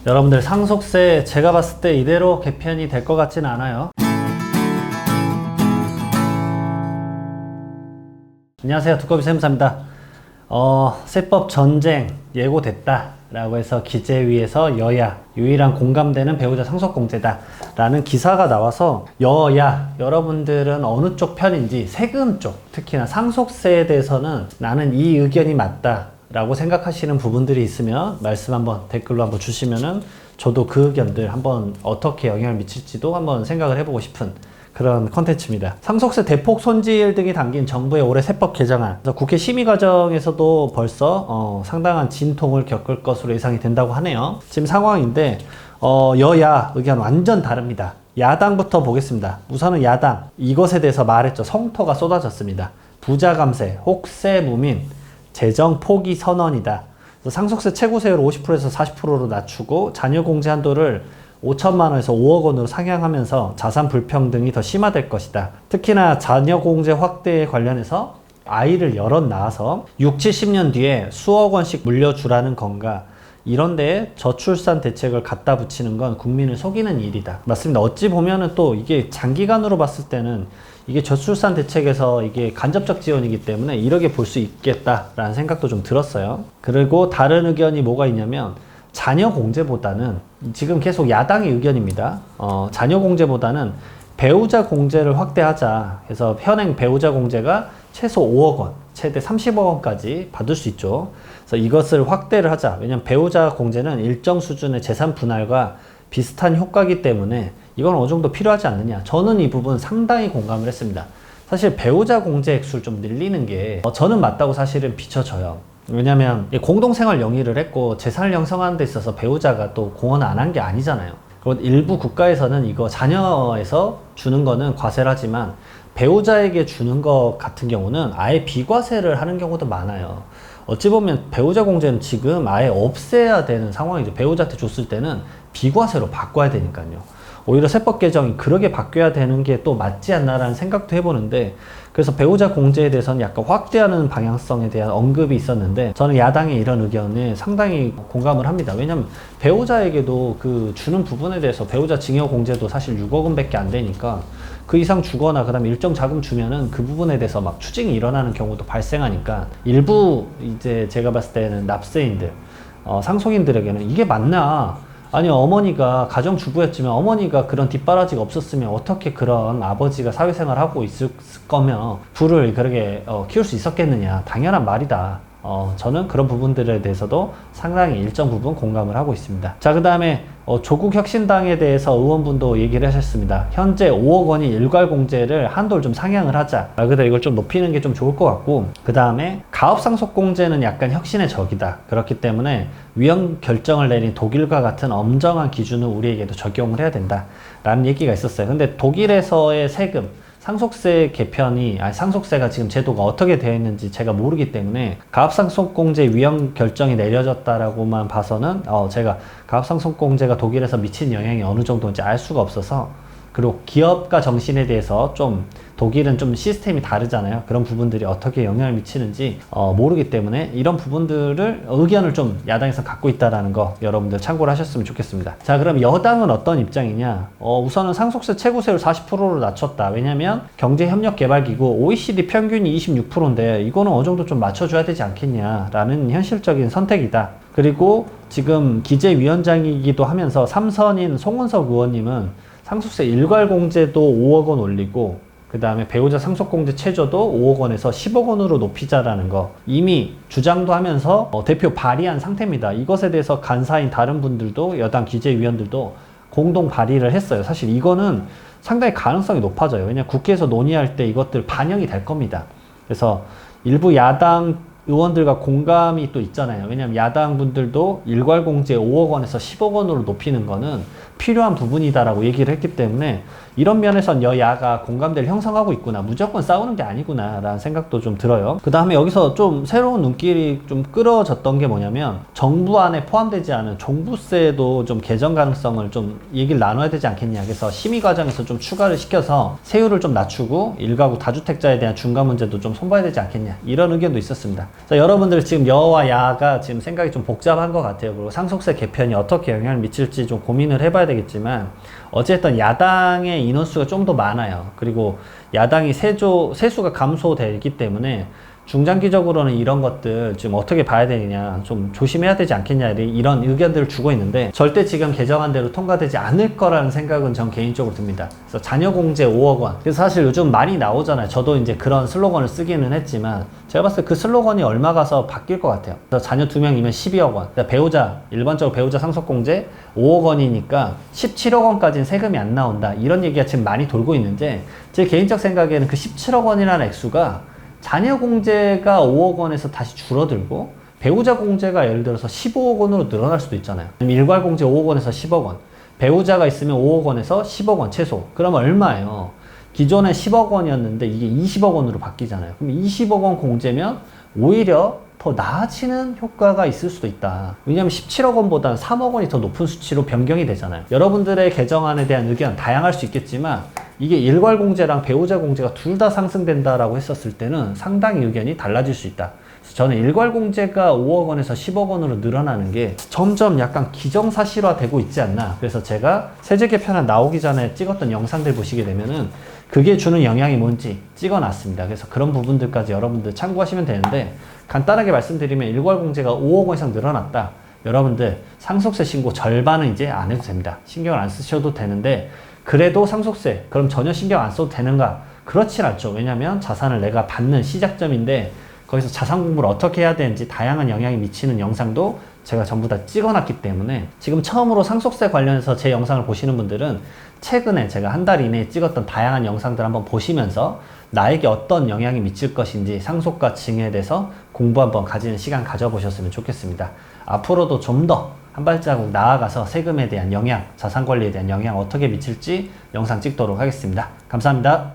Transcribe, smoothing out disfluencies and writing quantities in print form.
여러분들 상속세 제가 봤을 때 이대로 개편이 될 것 같진 않아요. 안녕하세요, 두꺼비 세무사입니다. 세법 전쟁 예고됐다 라고 해서 기재위에서 여야 유일한 공감되는 배우자 상속공제다 라는 기사가 나와서 여야 여러분들은 어느 쪽 편인지, 세금 쪽 특히나 상속세에 대해서는 나는 이 의견이 맞다 라고 생각하시는 부분들이 있으면 말씀 한번 댓글로 한번 주시면은 저도 그 의견들 한번 어떻게 영향을 미칠지도 한번 생각을 해보고 싶은 그런 컨텐츠입니다. 상속세 대폭 손질 등이 담긴 정부의 올해 세법 개정안, 그래서 국회 심의 과정에서도 벌써 상당한 진통을 겪을 것으로 예상이 된다고 하네요. 지금 상황인데 여야 의견 완전 다릅니다. 야당부터 보겠습니다. 우선은 야당, 이것에 대해서 말했죠. 성토가 쏟아졌습니다. 부자 감세, 혹세 무민, 재정 포기 선언이다. 상속세 최고세율을 50%에서 40%로 낮추고 자녀 공제 한도를 5천만 원에서 5억 원으로 상향하면서 자산 불평등이 더 심화될 것이다. 특히나 자녀 공제 확대에 관련해서 아이를 여럿 낳아서 6, 70년 뒤에 수억 원씩 물려주라는 건가, 이런 데에 저출산 대책을 갖다 붙이는 건 국민을 속이는 일이다. 맞습니다. 어찌 보면은 또 이게 장기간으로 봤을 때는 이게 저출산 대책에서 이게 간접적 지원이기 때문에 이렇게 볼 수 있겠다라는 생각도 좀 들었어요. 그리고 다른 의견이 뭐가 있냐면, 자녀 공제보다는, 지금 계속 야당의 의견입니다. 자녀 공제보다는 배우자 공제를 확대하자. 그래서 현행 배우자 공제가 최소 5억 원, 최대 30억 원까지 받을 수 있죠. 그래서 이것을 확대를 하자. 왜냐면 배우자 공제는 일정 수준의 재산 분할과 비슷한 효과이기 때문에 이건 어느 정도 필요하지 않느냐. 저는 이 부분 상당히 공감을 했습니다. 사실 배우자 공제 액수를 좀 늘리는 게 저는 맞다고 사실은 비춰져요. 왜냐면 공동생활 영위를 했고 재산을 형성하는 데 있어서 배우자가 또 공헌을 안 한 게 아니잖아요. 그리고 일부 국가에서는 이거 자녀에서 주는 거는 과세를 하지만 배우자에게 주는 것 같은 경우는 아예 비과세를 하는 경우도 많아요. 어찌 보면 배우자 공제는 지금 아예 없애야 되는 상황이죠. 배우자한테 줬을 때는 비과세로 바꿔야 되니까요. 오히려 세법 개정이 그렇게 바뀌어야 되는 게 또 맞지 않나라는 생각도 해보는데, 그래서 배우자 공제에 대해서는 약간 확대하는 방향성에 대한 언급이 있었는데, 저는 야당의 이런 의견에 상당히 공감을 합니다. 왜냐면 배우자에게도 그 주는 부분에 대해서 배우자 증여 공제도 사실 6억 원밖에 안 되니까 그 이상 주거나 그 다음에 일정 자금 주면은 그 부분에 대해서 막 추징이 일어나는 경우도 발생하니까, 일부 이제 제가 봤을 때는 납세인들, 상속인들에게는 이게 맞나? 아니, 어머니가 가정주부였지만 어머니가 그런 뒷바라지가 없었으면 어떻게 그런 아버지가 사회생활을 하고 있을 거면 부를 그렇게 키울 수 있었겠느냐. 당연한 말이다. 저는 그런 부분들에 대해서도 상당히 일정 부분 공감을 하고 있습니다. 자, 그 다음에 조국혁신당에 대해서 의원분도 얘기를 하셨습니다. 현재 5억 원이 일괄공제를 한도를 좀 상향을 하자. 말 그대로 이걸 좀 높이는 게 좀 좋을 것 같고, 그 다음에 가업상속공제는 약간 혁신의 적이다. 그렇기 때문에 위헌 결정을 내린 독일과 같은 엄정한 기준을 우리에게도 적용을 해야 된다 라는 얘기가 있었어요. 근데 독일에서의 세금, 상속세 개편이, 상속세가 지금 제도가 어떻게 되어 있는지 제가 모르기 때문에 가압상속공제 위헌 결정이 내려졌다라고만 봐서는 제가 가압상속공제가 독일에서 미친 영향이 어느 정도인지 알 수가 없어서, 그리고 기업가 정신에 대해서 좀 독일은 좀 시스템이 다르잖아요. 그런 부분들이 어떻게 영향을 미치는지 모르기 때문에 이런 부분들을 의견을 좀 야당에서 갖고 있다라는 거 여러분들 참고를 하셨으면 좋겠습니다. 자, 그럼 여당은 어떤 입장이냐? 우선은 상속세 최고세율 40%로 낮췄다. 왜냐면 경제협력개발기구 OECD 평균이 26%인데 이거는 어느 정도 좀 맞춰줘야 되지 않겠냐라는 현실적인 선택이다. 그리고 지금 기재위원장이기도 하면서 삼선인 송은석 의원님은 상속세 일괄공제도 5억 원 올리고, 그 다음에 배우자 상속공제 최저도 5억 원에서 10억 원으로 높이자라는 거 이미 주장도 하면서 대표 발의한 상태입니다. 이것에 대해서 간사인 다른 분들도, 여당 기재위원들도 공동 발의를 했어요. 사실 이거는 상당히 가능성이 높아져요. 왜냐하면 국회에서 논의할 때 이것들 반영이 될 겁니다. 그래서 일부 야당 의원들과 공감이 또 있잖아요. 왜냐하면 야당 분들도 일괄공제 5억 원에서 10억 원으로 높이는 거는 필요한 부분이다라고 얘기를 했기 때문에 이런 면에선 여야가 공감대를 형성하고 있구나, 무조건 싸우는 게 아니구나 라는 생각도 좀 들어요. 그 다음에 여기서 좀 새로운 눈길이 좀 끌어졌던 게 뭐냐면, 정부 안에 포함되지 않은 종부세도 좀 개정 가능성을 좀 얘기를 나눠야 되지 않겠냐. 그래서 심의 과정에서 좀 추가를 시켜서 세율을 좀 낮추고 일가구 다주택자에 대한 중과 문제도 좀 손봐야 되지 않겠냐, 이런 의견도 있었습니다. 자, 여러분들 지금 여와 야가 지금 생각이 좀 복잡한 것 같아요. 그리고 상속세 개편이 어떻게 영향을 미칠지 좀 고민을 해봐야 되겠지만, 어쨌든 야당의 인원수가 좀 더 많아요. 그리고 야당이 세수가 감소되기 때문에 중장기적으로는 이런 것들 지금 어떻게 봐야 되느냐, 좀 조심해야 되지 않겠냐, 이런 의견들을 주고 있는데, 절대 지금 개정안대로 통과되지 않을 거라는 생각은 전 개인적으로 듭니다. 그래서 자녀공제 5억 원. 그래서 사실 요즘 많이 나오잖아요. 저도 이제 그런 슬로건을 쓰기는 했지만, 제가 봤을 때 그 슬로건이 얼마 가서 바뀔 것 같아요. 그래서 자녀 2명이면 12억 원. 배우자, 일반적으로 배우자 상속공제 5억 원이니까 17억 원까지는 세금이 안 나온다. 이런 얘기가 지금 많이 돌고 있는데, 제 개인적 생각에는 그 17억 원이라는 액수가 자녀 공제가 5억 원에서 다시 줄어들고 배우자 공제가 예를 들어서 15억 원으로 늘어날 수도 있잖아요. 일괄 공제 5억 원에서 10억 원, 배우자가 있으면 5억 원에서 10억 원 최소. 그러면 얼마예요? 기존에 10억 원이었는데 이게 20억 원으로 바뀌잖아요. 그럼 20억 원 공제면 오히려 더 나아지는 효과가 있을 수도 있다. 왜냐하면 17억 원보다는 3억 원이 더 높은 수치로 변경이 되잖아요. 여러분들의 개정안에 대한 의견 다양할 수 있겠지만, 이게 일괄 공제랑 배우자 공제가 둘 다 상승된다라고 했었을 때는 상당히 의견이 달라질 수 있다. 그래서 저는 일괄 공제가 5억 원에서 10억 원으로 늘어나는 게 점점 약간 기정사실화 되고 있지 않나. 그래서 제가 세제 개편안 나오기 전에 찍었던 영상들 보시게 되면은 그게 주는 영향이 뭔지 찍어놨습니다. 그래서 그런 부분들까지 여러분들 참고하시면 되는데, 간단하게 말씀드리면 일괄 공제가 5억 원 이상 늘어났다. 여러분들 상속세 신고 절반은 이제 안 해도 됩니다. 신경을 안 쓰셔도 되는데, 그래도 상속세 그럼 전혀 신경 안 써도 되는가? 그렇진 않죠. 왜냐하면 자산을 내가 받는 시작점인데, 거기서 자산 공부를 어떻게 해야 되는지 다양한 영향이 미치는 영상도 제가 전부 다 찍어놨기 때문에, 지금 처음으로 상속세 관련해서 제 영상을 보시는 분들은 최근에 제가 한 달 이내에 찍었던 다양한 영상들 한번 보시면서 나에게 어떤 영향이 미칠 것인지 상속과 증여에 대해서 공부 한번 가지는 시간 가져보셨으면 좋겠습니다. 앞으로도 좀 더 한 발자국 나아가서 세금에 대한 영향, 자산 관리에 대한 영향 어떻게 미칠지 영상 찍도록 하겠습니다. 감사합니다.